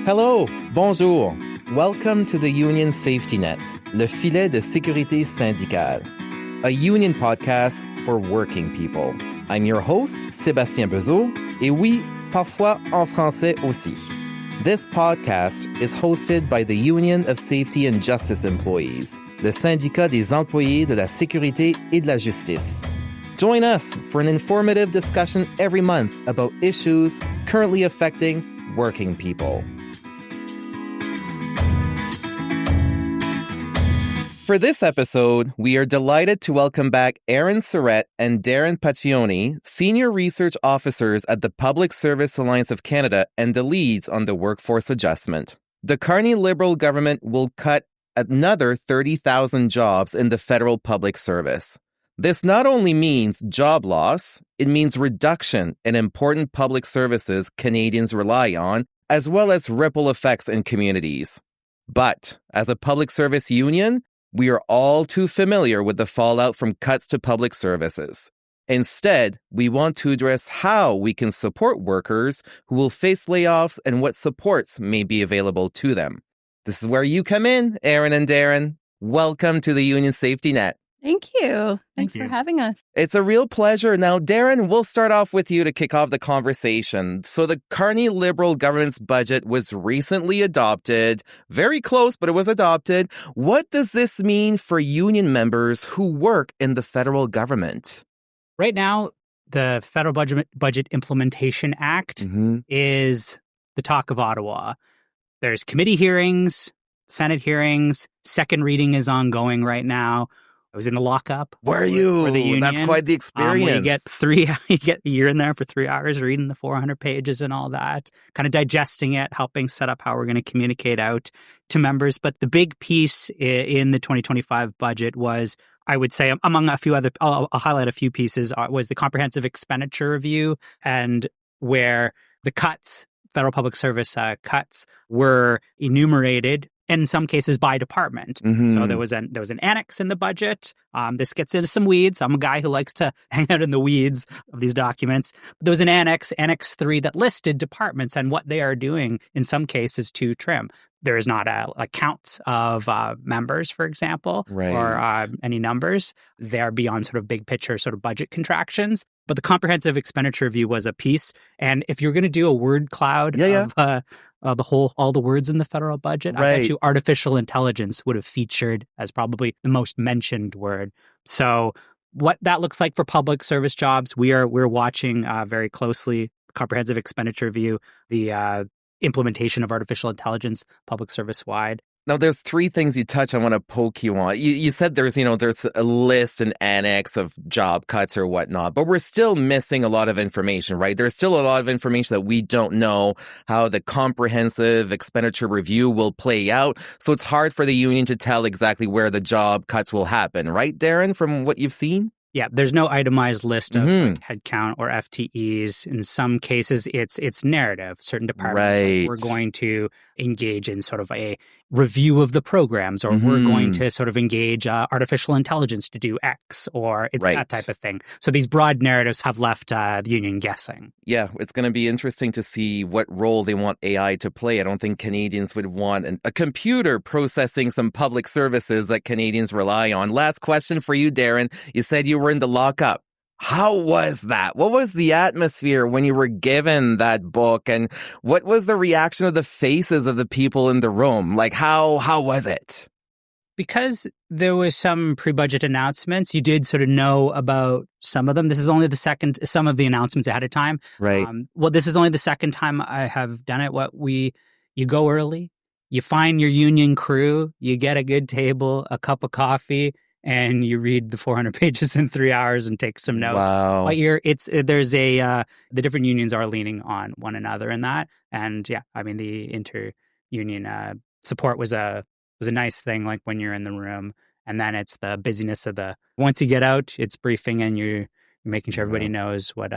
Hello, bonjour. Welcome to the Union Safety Net, le filet de sécurité syndicale, a union podcast for working people. I'm your host, Sébastien Bezeau, et oui, parfois en français aussi. This podcast is hosted by the Union of Safety and Justice Employees, le syndicat des employés de la sécurité et de la justice. Join us for an informative discussion every month about issues currently affecting working people. For this episode, we are delighted to welcome back Aaron Surrett and Darren Paccioni, Senior Research Officers at the Public Service Alliance of Canada and the leads on the workforce adjustment. The Carney Liberal government will cut another 30,000 jobs in the federal public service. This not only means job loss, it means reduction in important public services Canadians rely on, as well as ripple effects in communities. But as a public service union, we are all too familiar with the fallout from cuts to public services. Instead, we want to address how we can support workers who will face layoffs and what supports may be available to them. This is where you come in, Aaron and Darren. Welcome to the Union Safety Net. Thank you. Thanks for having us. It's a real pleasure. Now, Darren, we'll start off with you to kick off the conversation. So the Carney Liberal government's budget was recently adopted. Very close, but it was adopted. What does this mean for union members who work in the federal government? Right now, the Federal Budget Implementation Act is the talk of Ottawa. There's committee hearings, Senate hearings, second reading is ongoing right now. I was in a lockup. Were you? For the union. That's quite the experience. You're in there for 3 hours reading the 400 pages and all that, kind of digesting it, helping set up how we're going to communicate out to members. But the big piece in the 2025 budget was, I would say, among a few other, I'll highlight a few pieces, was the comprehensive expenditure review, and where the cuts, federal public service cuts, were enumerated in some cases by department. So there was an annex in the budget. This gets into some weeds. I'm a guy who likes to hang out in the weeds of these documents. There was an Annex 3, that listed departments and what they are doing in some cases to trim. There is not a count of members, for example, or any numbers. They're beyond sort of big picture sort of budget contractions. But the comprehensive expenditure review was a piece. And if you're going to do a word cloud of all the words in the federal budget, I bet you artificial intelligence would have featured as probably the most mentioned word. So what that looks like for public service jobs, we're watching very closely. Comprehensive expenditure review, the implementation of artificial intelligence public service wide. Now, there's 3 things you touch I want to poke you on. You said there's a list, an annex of job cuts or whatnot, but we're still missing a lot of information, right? There's still a lot of information that we don't know how the comprehensive expenditure review will play out. So it's hard for the union to tell exactly where the job cuts will happen, right, Darren, from what you've seen? Yeah, there's no itemized list of headcount or FTEs. In some cases, it's narrative. Certain departments, we're going to engage in sort of a review of the programs, or we're going to sort of engage artificial intelligence to do X, or it's that type of thing. So these broad narratives have left the union guessing. Yeah, it's going to be interesting to see what role they want AI to play. I don't think Canadians would want a computer processing some public services that Canadians rely on. Last question for you, Darren. You said you were in the lockup. How was that? What was the atmosphere when you were given that book? And what was the reaction of the faces of the people in the room? Like, how was it? Because there was some pre-budget announcements, you did sort of know about some of them. This is only some of the announcements ahead of time. Right. This is only the second time I have done it. You go early, you find your union crew, you get a good table, a cup of coffee, and you read the 400 pages in 3 hours and take some notes. Wow. But the different unions are leaning on one another in that. And yeah, I mean, the inter-union support was a nice thing, like when you're in the room. And then it's the busyness of once you get out, it's briefing and you're making sure everybody knows what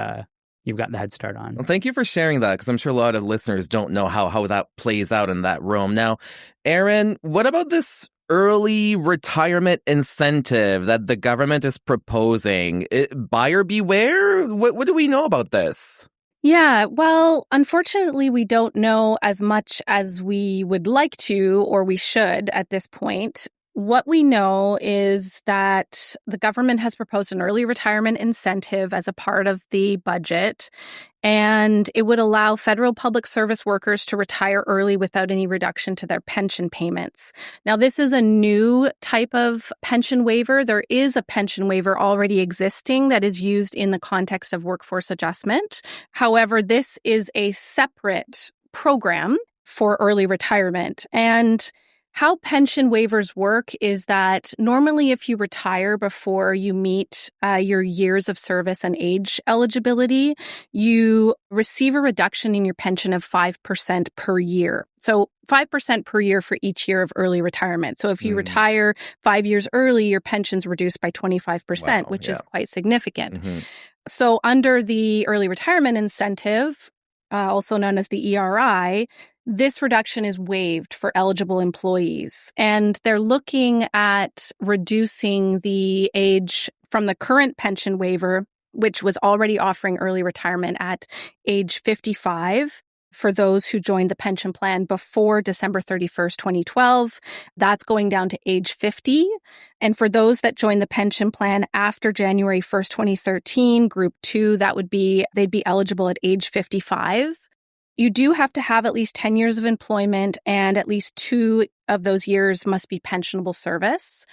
you've got the head start on. Well, thank you for sharing that, because I'm sure a lot of listeners don't know how that plays out in that room. Now, Aaron, what about this early retirement incentive that the government is proposing? Buyer beware? What do we know about this? Yeah, well, unfortunately, we don't know as much as we would like to or we should at this point. What we know is that the government has proposed an early retirement incentive as a part of the budget, and it would allow federal public service workers to retire early without any reduction to their pension payments. Now, this is a new type of pension waiver. There is a pension waiver already existing that is used in the context of workforce adjustment. However, this is a separate program for early retirement. And how pension waivers work is that normally if you retire before you meet your years of service and age eligibility, you receive a reduction in your pension of 5% per year. So 5% per year for each year of early retirement. So if you retire 5 years early, your pension's reduced by 25%, which is quite significant. So under the early retirement incentive, also known as the ERI, this reduction is waived for eligible employees, and they're looking at reducing the age from the current pension waiver, which was already offering early retirement at age 55 for those who joined the pension plan before December 31st, 2012. That's going down to age 50. And for those that joined the pension plan after January 1st, 2013, Group 2, they'd be eligible at age 55. You do have to have at least 10 years of employment, and at least 2 of those years must be pensionable service.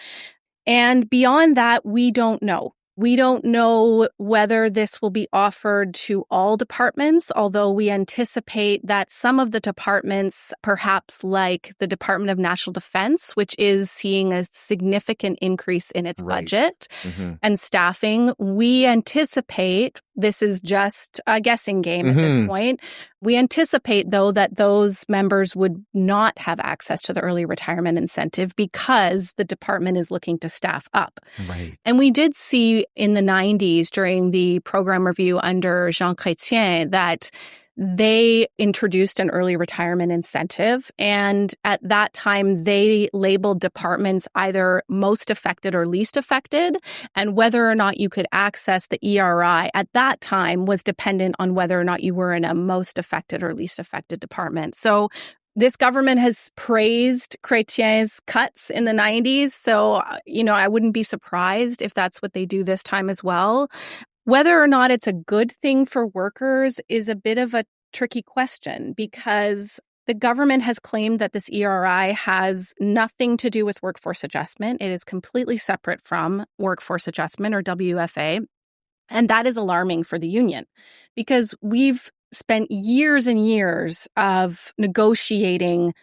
And beyond that, we don't know. We don't know whether this will be offered to all departments, although we anticipate that some of the departments, perhaps like the Department of National Defense, which is seeing a significant increase in its budget and staffing, we anticipate, this is just a guessing game at this point, we anticipate, though, that those members would not have access to the early retirement incentive because the department is looking to staff up. And we did see in the 90s during the program review under Jean Chrétien that they introduced an early retirement incentive. And at that time, they labeled departments either most affected or least affected. And whether or not you could access the ERI at that time was dependent on whether or not you were in a most affected or least affected department. So this government has praised Chrétien's cuts in the 90s. So, I wouldn't be surprised if that's what they do this time as well. Whether or not it's a good thing for workers is a bit of a tricky question because the government has claimed that this ERI has nothing to do with workforce adjustment. It is completely separate from workforce adjustment or WFA. And that is alarming for the union because we've spent years and years of negotiating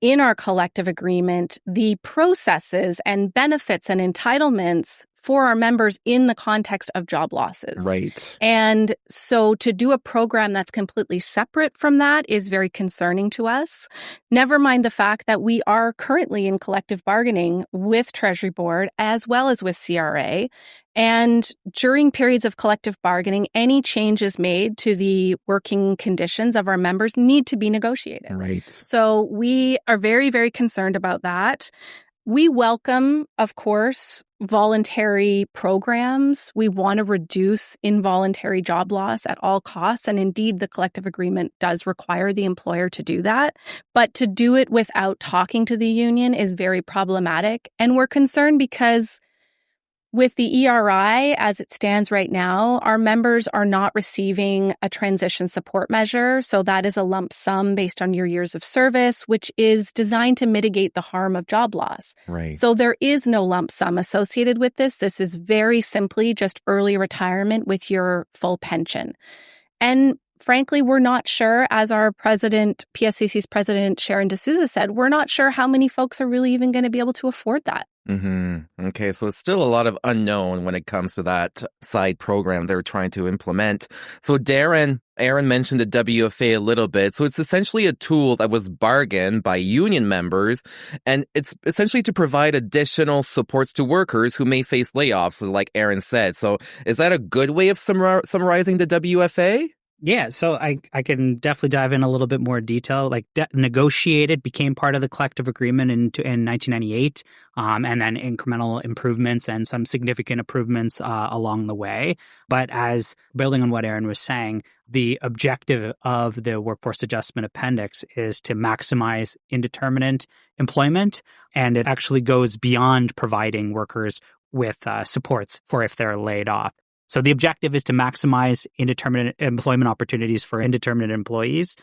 in our collective agreement the processes and benefits and entitlements for our members in the context of job losses. And so to do a program that's completely separate from that is very concerning to us. Never mind the fact that we are currently in collective bargaining with Treasury Board as well as with CRA. And during periods of collective bargaining, any changes made to the working conditions of our members need to be negotiated. So we are very, very concerned about that. We welcome, of course, voluntary programs. We want to reduce involuntary job loss at all costs. And indeed, the collective agreement does require the employer to do that. But to do it without talking to the union is very problematic. And we're concerned because with the ERI, as it stands right now, our members are not receiving a transition support measure. So that is a lump sum based on your years of service, which is designed to mitigate the harm of job loss. So there is no lump sum associated with this. This is very simply just early retirement with your full pension. And frankly, we're not sure, as our president, PSCC's president, Sharon D'Souza said, we're not sure how many folks are really even going to be able to afford that. Okay, so it's still a lot of unknown when it comes to that side program they're trying to implement. So Aaron mentioned the WFA a little bit. So it's essentially a tool that was bargained by union members, and it's essentially to provide additional supports to workers who may face layoffs, like Aaron said. So is that a good way of summarizing the WFA? Yeah, so I can definitely dive in a little bit more detail. Like negotiated became part of the collective agreement in 1998, and then incremental improvements and some significant improvements along the way. But as building on what Aaron was saying, the objective of the Workforce Adjustment Appendix is to maximize indeterminate employment, and it actually goes beyond providing workers with supports for if they're laid off. So the objective is to maximize indeterminate employment opportunities for indeterminate employees.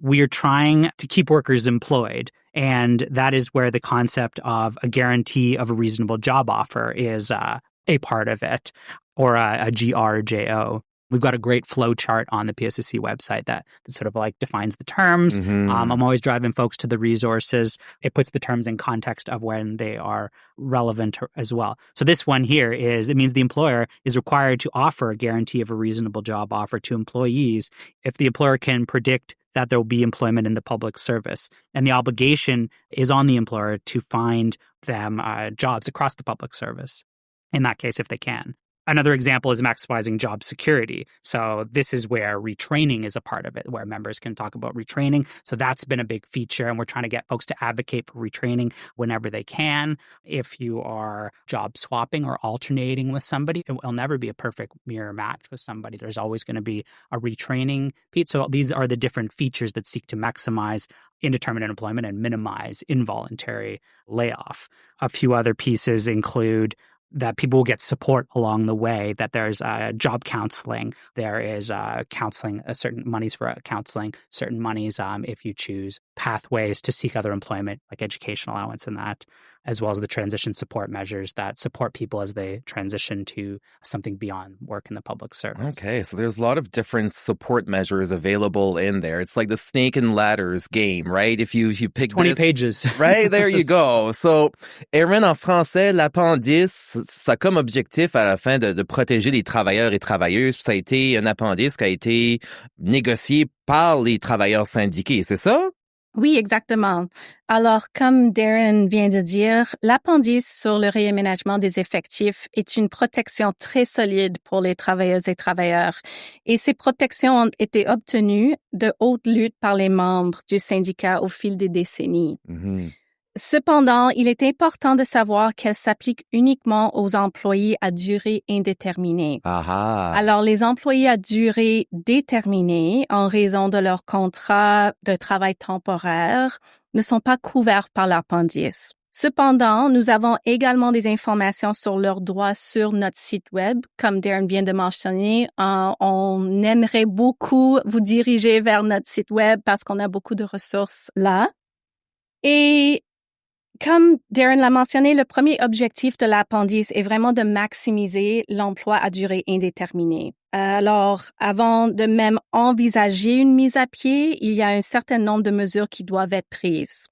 We are trying to keep workers employed, and that is where the concept of a guarantee of a reasonable job offer is a part of it, or a GRJO. We've got a great flow chart on the PSSC website that sort of like defines the terms. I'm always driving folks to the resources. It puts the terms in context of when they are relevant as well. So this one here it means the employer is required to offer a guarantee of a reasonable job offer to employees if the employer can predict that there will be employment in the public service. And the obligation is on the employer to find them jobs across the public service, in that case, if they can. Another example is maximizing job security. So this is where retraining is a part of it, where members can talk about retraining. So that's been a big feature, and we're trying to get folks to advocate for retraining whenever they can. If you are job swapping or alternating with somebody, it will never be a perfect mirror match with somebody. There's always going to be a retraining piece. So these are the different features that seek to maximize indeterminate employment and minimize involuntary layoff. A few other pieces include that people will get support along the way, that there's job counseling, there is counseling, certain monies for counseling, certain monies if you choose pathways to seek other employment, like education allowance and that, as well as the transition support measures that support people as they transition to something beyond work in the public service. Okay, so there's a lot of different support measures available in there. It's like the snake and ladders game, right? If you pick 20 this, pages. Right, there you go. So, Erin, en français, l'appendice, ça a comme objectif à la fin de protéger les travailleurs et travailleuses. Puis ça a été un appendice qui a été négocié par les travailleurs syndiqués, c'est ça? Oui, exactement. Alors, comme Darren vient de dire, l'appendice sur le réaménagement des effectifs est une protection très solide pour les travailleuses et travailleurs. Et ces protections ont été obtenues de haute lutte par les membres du syndicat au fil des décennies. Cependant, il est important de savoir qu'elle s'applique uniquement aux employés à durée indéterminée. Alors, les employés à durée déterminée, en raison de leur contrat de travail temporaire, ne sont pas couverts par l'appendice. Cependant, nous avons également des informations sur leurs droits sur notre site web. Comme Darren vient de mentionner, on aimerait beaucoup vous diriger vers notre site web parce qu'on a beaucoup de ressources là. Et comme Darren l'a mentionné, le premier objectif de l'appendice est vraiment de maximiser l'emploi à durée indéterminée. Alors, avant de même envisager une mise à pied, il y a un certain nombre de mesures qui doivent être prises.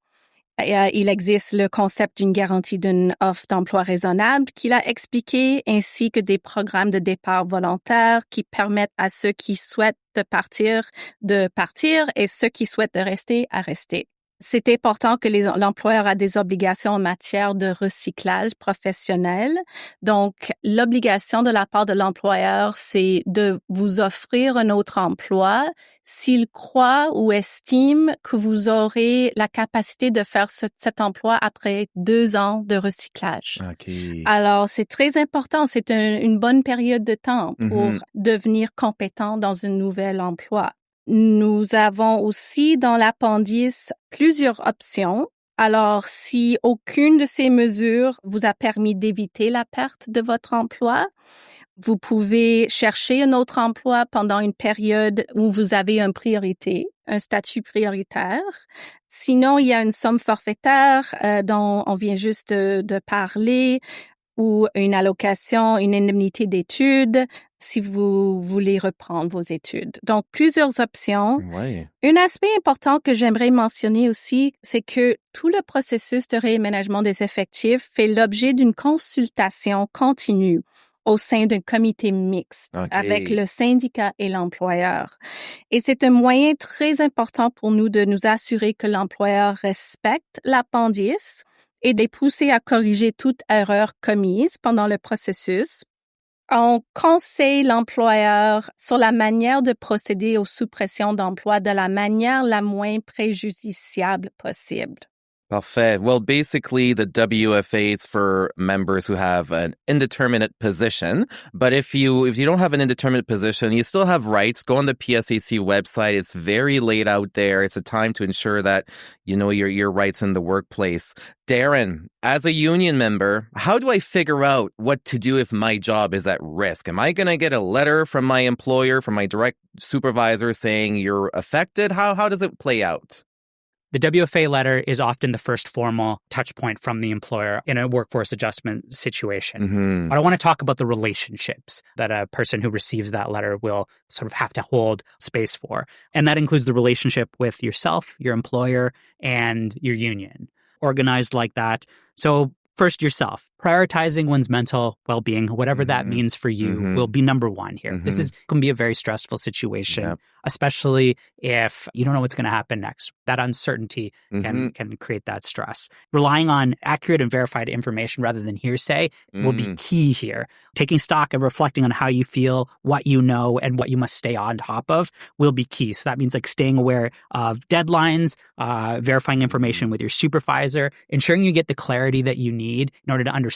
Il existe le concept d'une garantie d'une offre d'emploi raisonnable qu'il a expliqué, ainsi que des programmes de départ volontaire qui permettent à ceux qui souhaitent de partir et ceux qui souhaitent de rester à rester. C'est important que l'employeur a des obligations en matière de recyclage professionnel. Donc, l'obligation de la part de l'employeur, c'est de vous offrir un autre emploi s'il croit ou estime que vous aurez la capacité de faire cet emploi après 2 ans de recyclage. Okay. Alors, c'est très important. C'est une bonne période de temps pour devenir compétent dans un nouvel emploi. Nous avons aussi dans l'appendice plusieurs options. Alors, si aucune de ces mesures vous a permis d'éviter la perte de votre emploi, vous pouvez chercher un autre emploi pendant une période où vous avez une priorité, un statut prioritaire. Sinon, il y a une somme forfaitaire dont on vient juste de parler, ou une allocation, une indemnité d'études, si vous voulez reprendre vos études. Donc, plusieurs options. Ouais. Un aspect important que j'aimerais mentionner aussi, c'est que tout le processus de réaménagement des effectifs fait l'objet d'une consultation continue au sein d'un comité mixte avec le syndicat et l'employeur. Et c'est un moyen très important pour nous de nous assurer que l'employeur respecte l'appendice et de pousser à corriger toute erreur commise pendant le processus. On conseille l'employeur sur la manière de procéder aux suppressions d'emploi de la manière la moins préjudiciable possible. Parfait. Well, basically, the WFA is for members who have an indeterminate position. But if you don't have an indeterminate position, you still have rights. Go on the PSAC website. It's very laid out there. It's a time to ensure that you know your rights in the workplace. Darren, as a union member, how do I figure out what to do if my job is at risk? Am I going to get a letter from my employer, from my direct supervisor saying you're affected? How does it play out? The WFA letter is often the first formal touch point from the employer in a workforce adjustment situation. Mm-hmm. But I want to talk about the relationships that a person who receives that letter will sort of have to hold space for. And that includes the relationship with yourself, your employer, and your union, organized like that. So first, yourself. Prioritizing one's mental well-being, whatever that means for you, will be number one here. This can be a very stressful situation, especially if you don't know what's going to happen next. That uncertainty can create that stress. Relying on accurate and verified information rather than hearsay will be key here. Taking stock and reflecting on how you feel, what you know, and what you must stay on top of will be key. So that means like staying aware of deadlines, verifying information with your supervisor, ensuring you get the clarity that you need in order to understand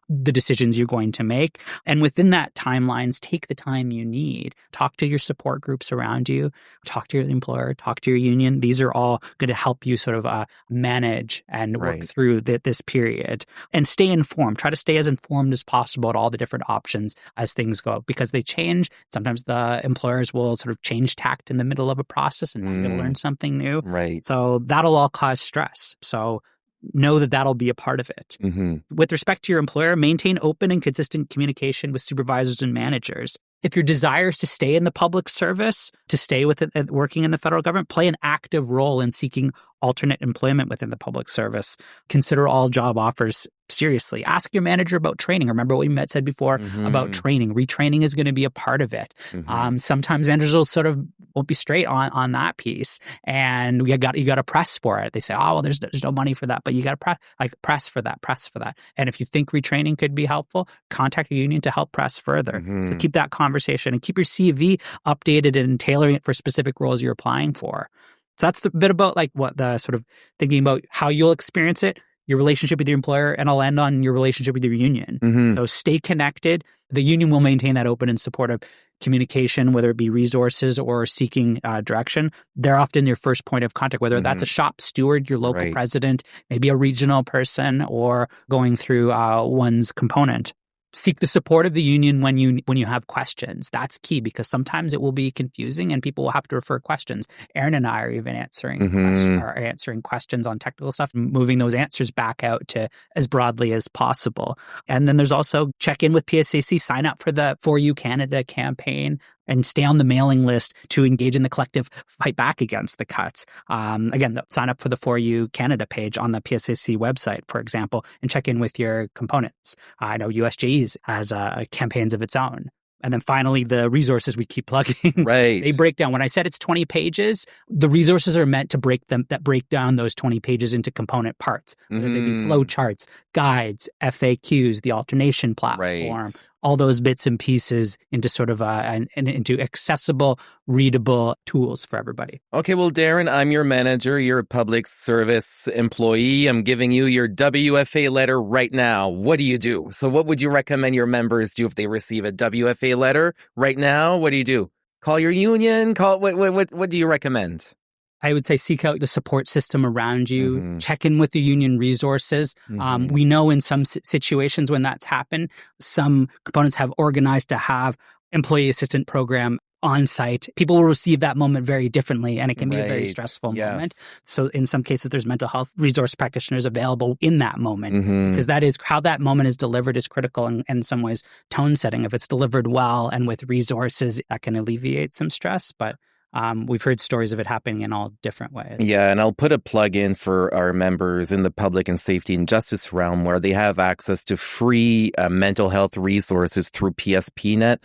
the decisions you're going to make. And within that timelines, take the time you need. Talk to your support groups around you, talk to your employer, talk to your union. These are all going to help you sort of manage and work through this period. And stay informed. Try to stay as informed as possible at all the different options as things go, because they change. Sometimes the employers will sort of change tact in the middle of a process and want you to learn something new. Right. So that'll all cause stress. So know that that'll be a part of it. With respect to your employer, maintain open and consistent communication with supervisors and managers. If your desire is to stay in the public service, to stay with it, working in the federal government, play an active role in seeking alternate employment within the public service. Consider all job offers seriously. Ask your manager about training. Remember what we said before about training. Retraining is going to be a part of it. Sometimes managers will sort of won't be straight on that piece, and you got to press for it. They say, "Oh, well, there's no money for that," but you got to press for that. And if you think retraining could be helpful, contact your union to help press further. So keep that conversation and keep your CV updated and tailoring it for specific roles you're applying for. So that's the bit about like what the sort of thinking about how you'll experience it, your relationship with your employer, and I'll end on your relationship with your union. So stay connected. The union will maintain that open and supportive communication, whether it be resources or seeking direction. They're often your first point of contact, whether that's a shop steward, your local president, maybe a regional person, or going through one's component. Seek the support of the union when you have questions. That's key, because sometimes it will be confusing and people will have to refer questions. Aaron and I are even answering questions on technical stuff, and moving those answers back out to as broadly as possible. And then there's also check in with PSAC, sign up for the For You Canada campaign, and stay on the mailing list to engage in the collective fight back against the cuts. Again, sign up for the For You Canada page on the PSAC website, for example, and check in with your components. I know USJEs has campaigns of its own. And then finally, the resources we keep plugging. They break down. When I said it's 20 pages, the resources are meant to break down those 20 pages into component parts, whether they be flow charts, guides, FAQs, the alternation platform, all those bits and pieces into sort of into accessible, readable tools for everybody. Okay, well, Darren, I'm your manager. You're a public service employee. I'm giving you your WFA letter right now. What do you do? So what would you recommend your members do if they receive a WFA letter right now? What do you do? Call your union? What do you recommend? I would say seek out the support system around you, check in with the union resources. We know in some situations when that's happened, some components have organized to have employee assistant program on site. People will receive that moment very differently, and it can be a very stressful moment. So in some cases, there's mental health resource practitioners available in that moment, because that is how that moment is delivered is critical, and in some ways tone setting. If it's delivered well and with resources, that can alleviate some stress. But we've heard stories of it happening in all different ways. Yeah, and I'll put a plug in for our members in the public and safety and justice realm, where they have access to free mental health resources through PSPNet.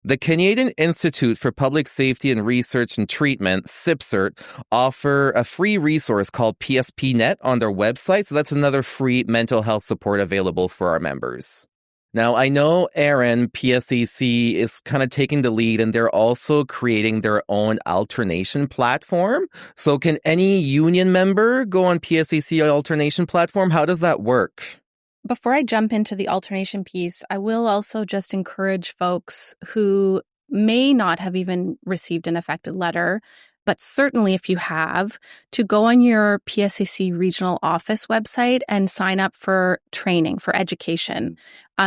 The Canadian Institute for Public Safety and Research and Treatment, CIPSRT, offer a free resource called PSPNet on their website. So that's another free mental health support available for our members. Now, I know Aaron, PSAC, is kind of taking the lead, and they're also creating their own alternation platform. So can any union member go on PSAC alternation platform? How does that work? Before I jump into the alternation piece, I will also just encourage folks who may not have even received an affected letter, but certainly if you have, to go on your PSAC regional office website and sign up for training, for education.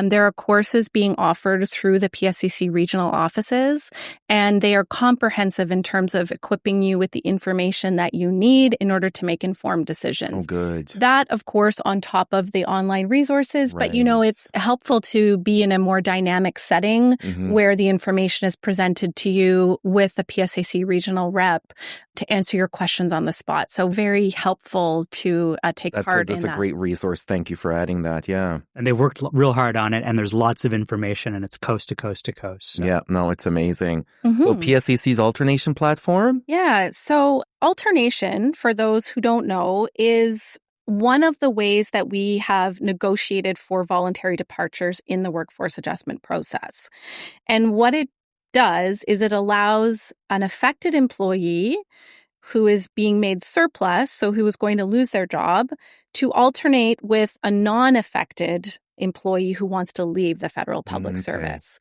There are courses being offered through the PSAC regional offices, and they are comprehensive in terms of equipping you with the information that you need in order to make informed decisions. Oh, good. That, of course, on top of the online resources, but it's helpful to be in a more dynamic setting where the information is presented to you with the PSAC regional rep to answer your questions on the spot. So very helpful to take part in that. That's a great resource. Thank you for adding that. Yeah. And they've worked real hard on it, and there's lots of information, and it's coast to coast to coast. So. Yeah, no, it's amazing. So PSAC's alternation platform? Yeah. So alternation, for those who don't know, is one of the ways that we have negotiated for voluntary departures in the workforce adjustment process. And what it does is it allows an affected employee who is being made surplus, so who is going to lose their job, to alternate with a non-affected employee who wants to leave the federal public service.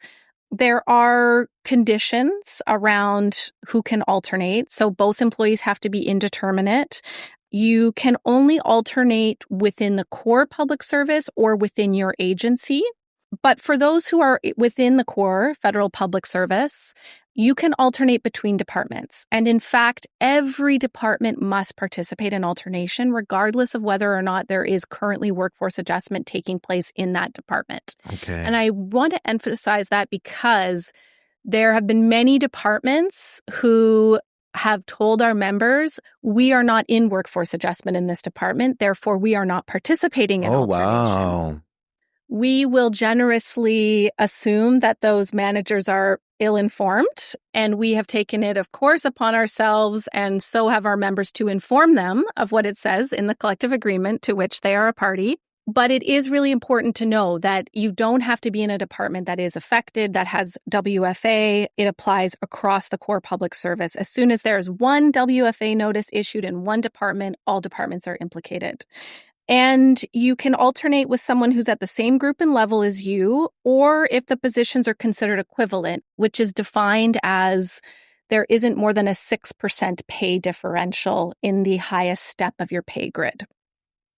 There are conditions around who can alternate. So both employees have to be indeterminate. You can only alternate within the core public service or within your agency. But for those who are within the core federal public service, you can alternate between departments. And in fact, every department must participate in alternation, regardless of whether or not there is currently workforce adjustment taking place in that department. Okay. And I want to emphasize that because there have been many departments who have told our members, we are not in workforce adjustment in this department, therefore we are not participating in alternation. Wow. We will generously assume that those managers are ill-informed, and we have taken it, of course, upon ourselves, and so have our members, to inform them of what it says in the collective agreement to which they are a party. But it is really important to know that you don't have to be in a department that is affected, that has WFA. It applies across the core public service. As soon as there is one WFA notice issued in one department, all departments are implicated. And you can alternate with someone who's at the same group and level as you, or if the positions are considered equivalent, which is defined as there isn't more than a 6% pay differential in the highest step of your pay grid.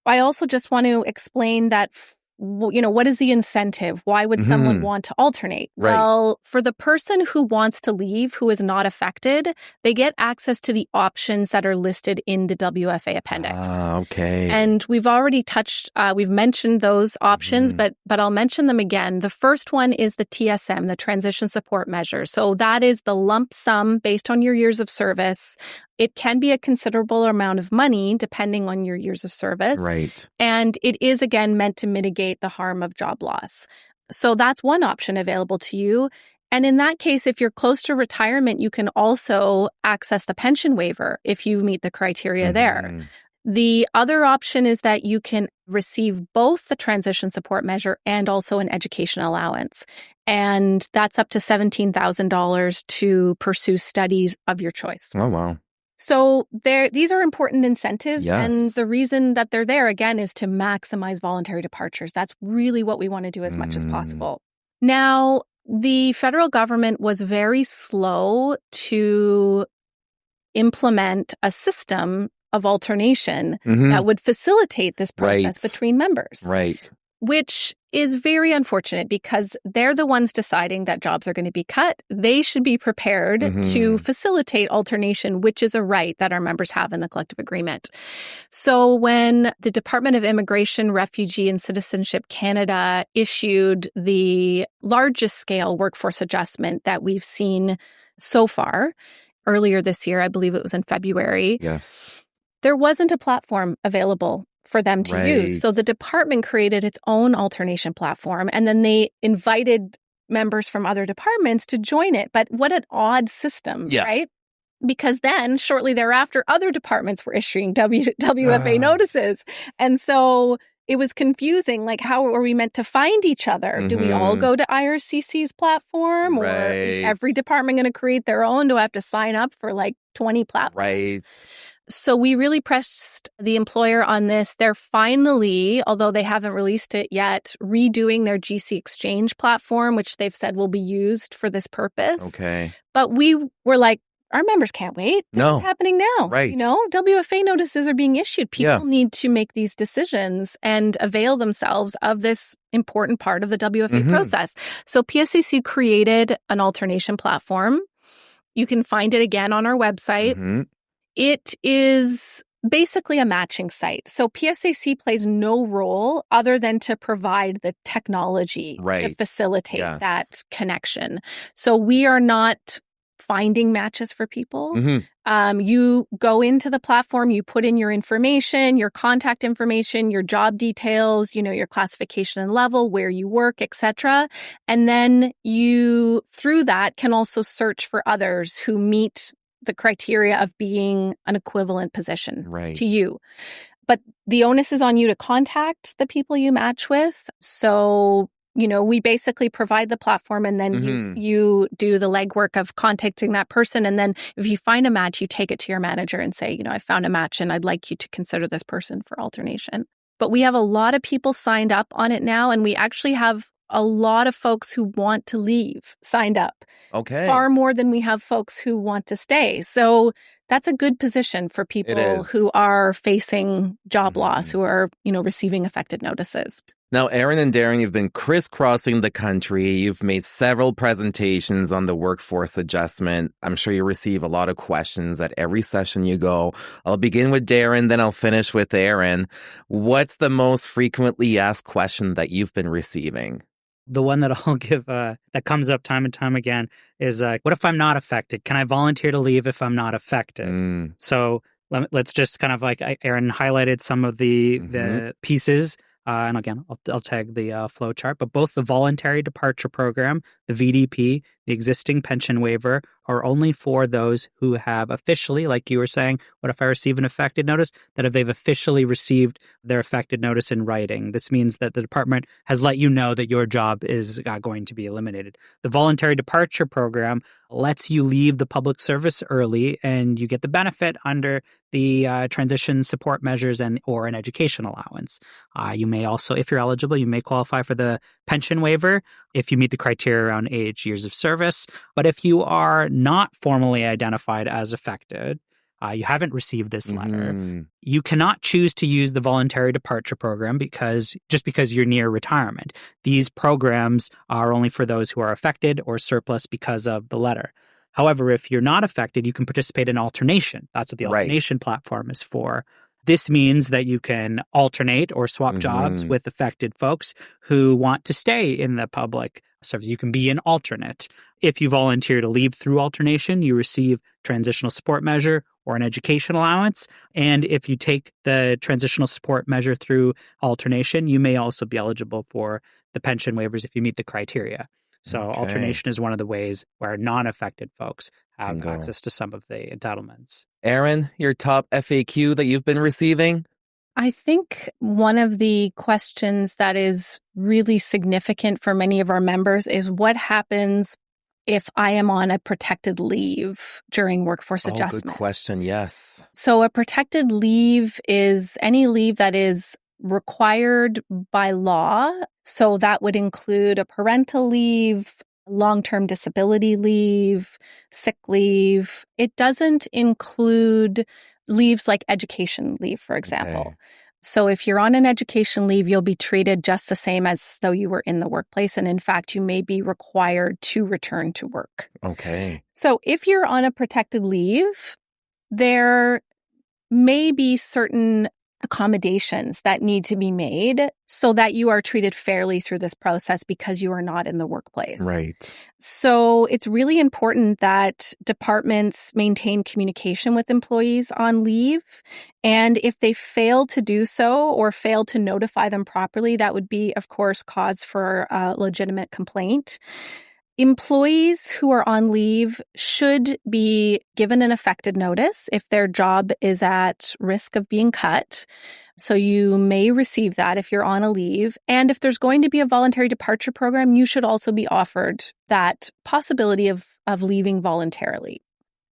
I also just want to explain that, what is the incentive? Why would someone want to alternate? Right. Well, for the person who wants to leave, who is not affected, they get access to the options that are listed in the WFA appendix. Okay. And we've already we've mentioned those options, but I'll mention them again. The first one is the TSM, the Transition Support Measure. So that is the lump sum based on your years of service. It can be a considerable amount of money depending on your years of service. Right. And it is, again, meant to mitigate the harm of job loss. So that's one option available to you. And in that case, if you're close to retirement, you can also access the pension waiver if you meet the criteria there. The other option is that you can receive both the transition support measure and also an education allowance. And that's up to $17,000 to pursue studies of your choice. Oh, wow. So these are important incentives. Yes. And the reason that they're there, again, is to maximize voluntary departures. That's really what we want to do as much as possible. Now, the federal government was very slow to implement a system of alternation that would facilitate this process between members. Right. Which is very unfortunate because they're the ones deciding that jobs are going to be cut. They should be prepared to facilitate alternation, which is a right that our members have in the collective agreement. So when the Department of Immigration, Refugee and Citizenship Canada issued the largest scale workforce adjustment that we've seen so far, earlier this year, I believe it was in February. Yes. There wasn't a platform available for them to use. So the department created its own alternation platform, and then they invited members from other departments to join it. But what an odd system, right? Because then shortly thereafter, other departments were issuing WFA notices. And so it was confusing. Like, how are we meant to find each other? Do we all go to IRCC's platform? Or is every department going to create their own? Do I have to sign up for like 20 platforms? Right. So we really pressed the employer on this. They're finally, although they haven't released it yet, redoing their GC Exchange platform, which they've said will be used for this purpose. Okay. But we were like, our members can't wait. This is happening now. Right. You know, WFA notices are being issued. People need to make these decisions and avail themselves of this important part of the WFA process. So PSAC created an alternation platform. You can find it again on our website. It is basically a matching site. So PSAC plays no role other than to provide the technology to facilitate that connection. So we are not finding matches for people. You go into the platform, you put in your information, your contact information, your job details, you know, your classification and level, where you work, etc. And then you, through that, can also search for others who meet the criteria of being an equivalent position to you. But the onus is on you to contact the people you match with. So, you know, we basically provide the platform, and then you do the legwork of contacting that person. And then if you find a match, you take it to your manager and say, you know, I found a match and I'd like you to consider this person for alternation. But we have a lot of people signed up on it now, and we actually have a lot of folks who want to leave signed up. Okay. Far more than we have folks who want to stay. So that's a good position for people who are facing job loss, who are, you know, receiving affected notices. Now, Erin and Darren, you've been crisscrossing the country. You've made several presentations on the workforce adjustment. I'm sure you receive a lot of questions at every session you go. I'll begin with Darren, then I'll finish with Erin. What's the most frequently asked question that you've been receiving? The one that I'll give that comes up time and time again is, what if I'm not affected? Can I volunteer to leave if I'm not affected? So let's just kind of like Erin highlighted some of the pieces. And again, I'll tag the flow chart. But both the voluntary departure program, the VDP, the existing pension waiver are only for those who have officially, like you were saying, what if I receive an affected notice? That if they've officially received their affected notice in writing. This means that the department has let you know that your job is going to be eliminated. The voluntary departure program lets you leave the public service early, and you get the benefit under the transition support measures or an education allowance. You may also, if you're eligible, you may qualify for the pension waiver if you meet the criteria around age, years of service. But if you are not formally identified as affected, you haven't received this letter, you cannot choose to use the voluntary departure program because you're near retirement. These programs are only for those who are affected or surplus because of the letter. However, if you're not affected, you can participate in alternation. That's what the alternation platform is for. This means that you can alternate or swap jobs with affected folks who want to stay in the public service. You can be an alternate. If you volunteer to leave through alternation, you receive transitional support measure or an education allowance. And if you take the transitional support measure through alternation, you may also be eligible for the pension waivers if you meet the criteria. So alternation is one of the ways where non-affected folks have access to some of the entitlements. Erin, your top FAQ that you've been receiving? I think one of the questions that is really significant for many of our members is what happens if I am on a protected leave during workforce adjustment. Good question, yes. So a protected leave is any leave that is required by law. So that would include a parental leave, long-term disability leave, sick leave. It doesn't include leaves like education leave, for example. Okay. So if you're on an education leave, you'll be treated just the same as though you were in the workplace. And in fact, you may be required to return to work. Okay. So if you're on a protected leave, there may be certain accommodations that need to be made so that you are treated fairly through this process because you are not in the workplace. Right. So it's really important that departments maintain communication with employees on leave. And if they fail to do so or fail to notify them properly, that would be, of course, cause for a legitimate complaint. Employees who are on leave should be given an effective notice if their job is at risk of being cut. So you may receive that if you're on a leave. And if there's going to be a voluntary departure program, you should also be offered that possibility of leaving voluntarily.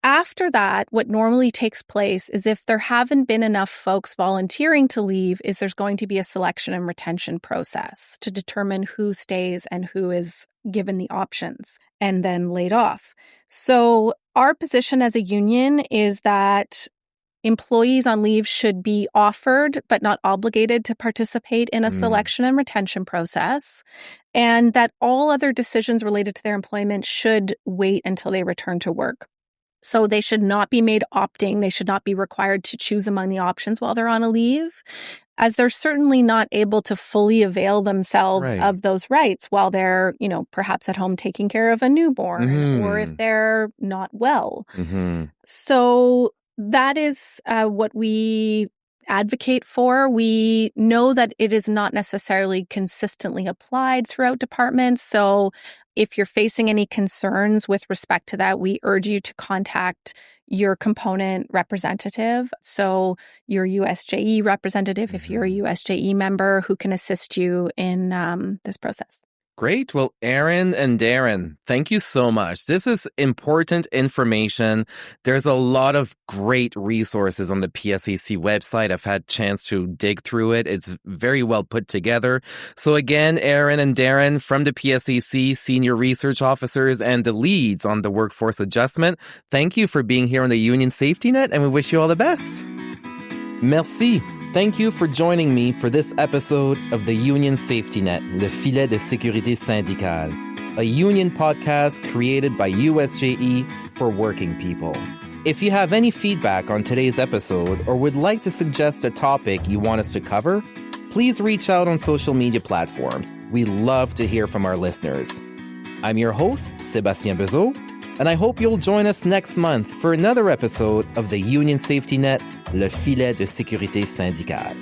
After that, what normally takes place is if there haven't been enough folks volunteering to leave, is there's going to be a selection and retention process to determine who stays and who is given the options and then laid off. So our position as a union is that employees on leave should be offered but not obligated to participate in a selection and retention process, and that all other decisions related to their employment should wait until they return to work. So they should not be made opting. They should not be required to choose among the options while they're on a leave, as they're certainly not able to fully avail themselves of those rights while they're, perhaps at home taking care of a newborn or if they're not well. So that is what we advocate for. We know that it is not necessarily consistently applied throughout departments. So if you're facing any concerns with respect to that, we urge you to contact your component representative. So your USJE representative, if you're a USJE member, who can assist you in this process. Great. Well, Erin and Darren, thank you so much. This is important information. There's a lot of great resources on the PSAC website. I've had a chance to dig through it. It's very well put together. So again, Erin and Darren from the PSAC, senior research officers and the leads on the workforce adjustment, thank you for being here on the Union Safety Net, and we wish you all the best. Merci. Thank you for joining me for this episode of the Union Safety Net, Le Filet de Sécurité Syndicale, a union podcast created by USJE for working people. If you have any feedback on today's episode or would like to suggest a topic you want us to cover, please reach out on social media platforms. We love to hear from our listeners. I'm your host, Sébastien Bezeau, and I hope you'll join us next month for another episode of the Union Safety Net, Le Filet de Sécurité Syndicale.